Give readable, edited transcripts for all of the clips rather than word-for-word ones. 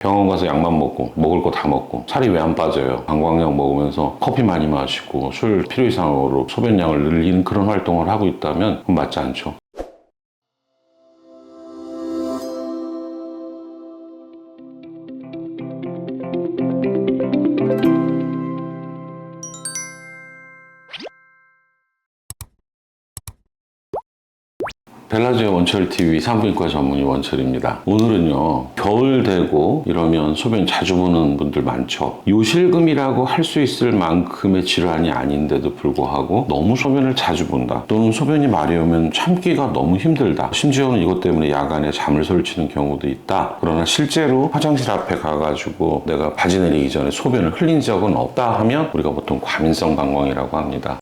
병원 가서 약만 먹고 먹을 거 다 먹고 살이 왜 안 빠져요? 방광약 먹으면서 커피 많이 마시고 술 필요 이상으로 소변량을 늘리는 그런 활동을 하고 있다면 그건 맞지 않죠. 벨라제의 원철TV 산부인과 전문의 원철입니다. 오늘은요, 겨울 되고 이러면 소변 자주 보는 분들 많죠. 요실금이라고 할 수 있을 만큼의 질환이 아닌데도 불구하고 너무 소변을 자주 본다, 또는 소변이 마려우면 참기가 너무 힘들다, 심지어는 이것 때문에 야간에 잠을 설치는 경우도 있다. 그러나 실제로 화장실 앞에 가가지고 내가 바지 내리기 전에 소변을 흘린 적은 없다 하면 우리가 보통 과민성 방광이라고 합니다.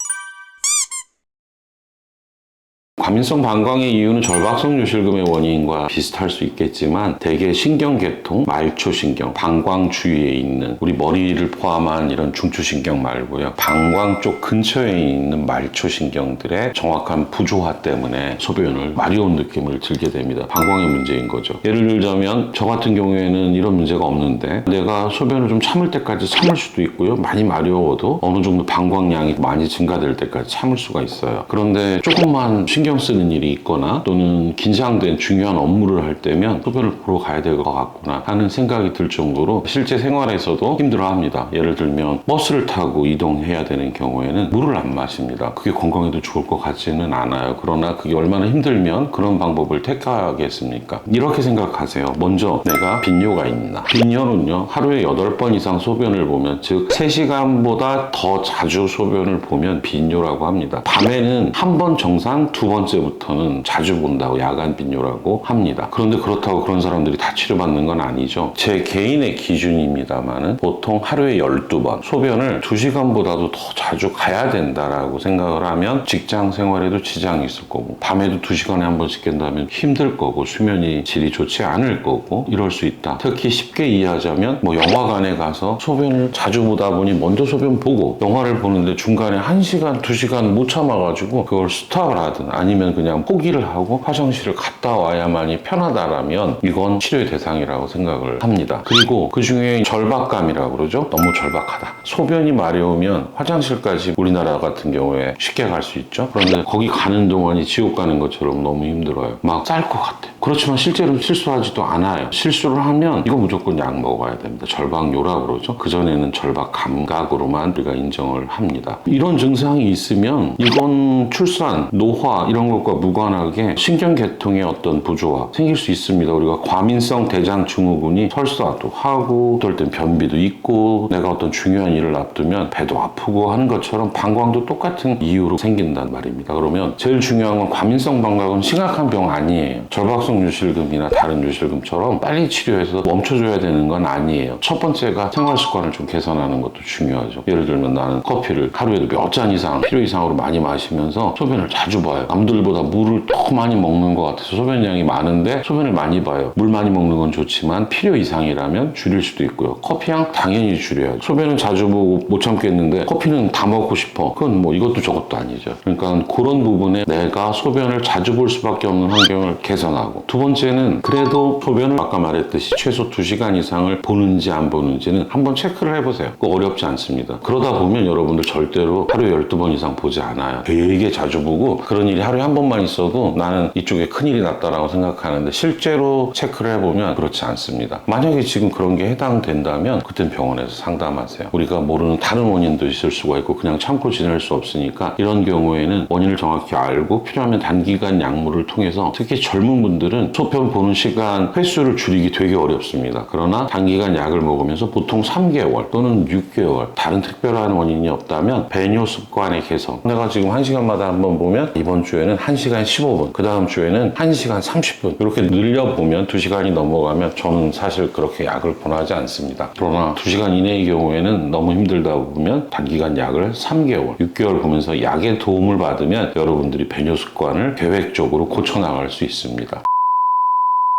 과민성 방광의 이유는 절박성 요실금의 원인과 비슷할 수 있겠지만 대개 신경계통, 말초신경, 방광 주위에 있는 우리 머리를 포함한 이런 중추신경 말고요, 방광 쪽 근처에 있는 말초신경들의 정확한 부조화 때문에 소변을 마려운 느낌을 들게 됩니다. 방광의 문제인 거죠. 예를 들자면 저 같은 경우에는 이런 문제가 없는데 내가 소변을 좀 참을 때까지 참을 수도 있고요, 많이 마려워도 어느 정도 방광량이 많이 증가될 때까지 참을 수가 있어요. 그런데 조금만 신경 쓰는 일이 있거나 또는 긴장된 중요한 업무를 할 때면 소변을 보러 가야 될 것 같구나 하는 생각이 들 정도로 실제 생활에서도 힘들어합니다. 예를 들면 버스를 타고 이동해야 되는 경우에는 물을 안 마십니다. 그게 건강에도 좋을 것 같지는 않아요. 그러나 그게 얼마나 힘들면 그런 방법을 택하겠습니까? 이렇게 생각하세요. 먼저 내가 빈뇨가 있나? 빈뇨는요, 하루에 8번 이상 소변을 보면, 즉 3시간보다 더 자주 소변을 보면 빈뇨라고 합니다. 밤에는 한 번 정상, 2번째부터는 자주 본다고 야간 빈뇨라고 합니다. 그런데 그렇다고 그런 사람들이 다 치료받는 건 아니죠. 제 개인의 기준입니다만은 보통 하루에 12번 소변을 2시간보다도 더 자주 가야 된다라고 생각을 하면 직장 생활에도 지장이 있을 거고, 밤에도 2시간에 한 번씩 깬다면 힘들 거고, 수면이 질이 좋지 않을 거고, 이럴 수 있다. 특히 쉽게 이해하자면 영화관에 가서 소변을 자주 보다 보니 먼저 소변 보고 영화를 보는데 중간에 1시간, 2시간 못 참아가지고 그걸 스탑을 하든 아니면 그냥 포기를 하고 화장실을 갔다 와야만이 편하다라면 이건 치료의 대상이라고 생각을 합니다. 그리고 그 중에 절박감이라고 그러죠. 너무 절박하다. 소변이 마려우면 화장실까지 우리나라 같은 경우에 쉽게 갈 수 있죠. 그런데 거기 가는 동안이 지옥 가는 것처럼 너무 힘들어요. 막 짤 것 같아. 그렇지만 실제로 실수하지도 않아요. 실수를 하면 이거 무조건 약 먹어야 됩니다. 절박요라고 그러죠. 그전에는 절박 감각으로만 우리가 인정을 합니다. 이런 증상이 있으면 이건 출산, 노화 이런 것과 무관하게 신경계통의 어떤 부조화 생길 수 있습니다. 우리가 과민성 대장 증후군이 설사도 하고, 어떨 땐 변비도 있고, 내가 어떤 중요한 일을 앞두면 배도 아프고 하는 것처럼 방광도 똑같은 이유로 생긴단 말입니다. 그러면 제일 중요한 건 과민성 방광은 심각한 병 아니에요. 절박성 요실금이나 다른 요실금처럼 빨리 치료해서 멈춰줘야 되는 건 아니에요. 첫 번째가 생활습관을 좀 개선하는 것도 중요하죠. 예를 들면 나는 커피를 하루에도 몇 잔 이상, 필요 이상으로 많이 마시면서 소변을 자주 봐요. 남들보다 물을 더 많이 먹는 것 같아서 소변량이 많은데 소변을 많이 봐요. 물 많이 먹는 건 좋지만 필요 이상이라면 줄일 수도 있고요. 커피향 당연히 줄여야죠. 소변은 자주 보고 못 참겠는데 커피는 다 먹고 싶어. 그건 이것도 저것도 아니죠. 그러니까 그런 부분에 내가 소변을 자주 볼 수밖에 없는 환경을 개선하고, 두 번째는 그래도 소변을 아까 말했듯이 최소 2시간 이상을 보는지 안 보는지는 한번 체크를 해보세요. 그거 어렵지 않습니다. 그러다 보면 여러분들 절대로 하루에 12번 이상 보지 않아요. 되게 자주 보고 그런 일이 하루에 한 번만 있어도 나는 이쪽에 큰일이 났다라고 생각하는데 실제로 체크를 해보면 그렇지 않습니다. 만약에 지금 그런 게 해당된다면 그땐 병원에서 상담하세요. 우리가 모르는 다른 원인도 있을 수가 있고 그냥 참고 지낼 수 없으니까 이런 경우에는 원인을 정확히 알고 필요하면 단기간 약물을 통해서, 특히 젊은 분들은 소변 보는 시간 횟수를 줄이기 되게 어렵습니다. 그러나 단기간 약을 먹으면서 보통 3개월 또는 6개월 다른 특별한 원인이 없다면 배뇨 습관의 개선, 내가 지금 1시간마다 한번 보면 이번 주에는 1시간 15분, 그 다음 주에는 1시간 30분 이렇게 늘려보면 2시간이 넘어가면 저는 사실 그렇게 약을 권하지 않습니다. 그러나 2시간 이내의 경우에는 너무 힘들다 보면 단기간 약을 3개월, 6개월 보면서 약의 도움을 받으면 여러분들이 배뇨 습관을 계획적으로 고쳐나갈 수 있습니다.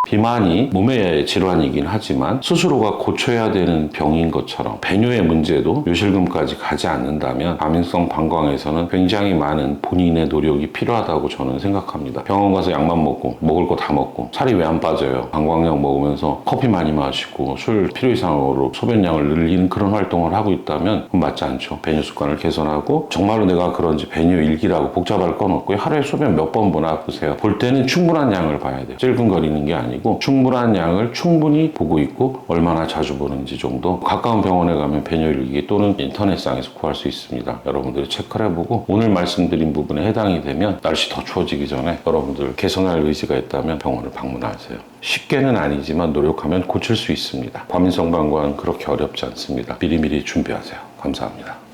비만이 몸의 질환이긴 하지만 스스로가 고쳐야 되는 병인 것처럼 배뇨의 문제도 요실금까지 가지 않는다면 과민성 방광에서는 굉장히 많은 본인의 노력이 필요하다고 저는 생각합니다. 병원 가서 약만 먹고 먹을 거 다 먹고 살이 왜 안 빠져요? 방광약 먹으면서 커피 많이 마시고 술 필요 이상으로 소변량을 늘리는 그런 활동을 하고 있다면 그건 맞지 않죠. 배뇨 습관을 개선하고 정말로 내가 그런지 배뇨 일기라고 복잡할 건 없고요. 하루에 소변 몇 번 보나 보세요. 볼 때는 충분한 양을 봐야 돼요. 찔끔거리는 게 아니고 충분한 양을 충분히 보고 있고 얼마나 자주 보는지 정도. 가까운 병원에 가면 배뇨 일기 또는 인터넷상에서 구할 수 있습니다. 여러분들이 체크를 해보고 오늘 말씀드린 부분에 해당이 되면 날씨 더 추워지기 전에 여러분들 개선할 의지가 있다면 병원을 방문하세요. 쉽게는 아니지만 노력하면 고칠 수 있습니다. 과민성 방광은 그렇게 어렵지 않습니다. 미리미리 준비하세요. 감사합니다.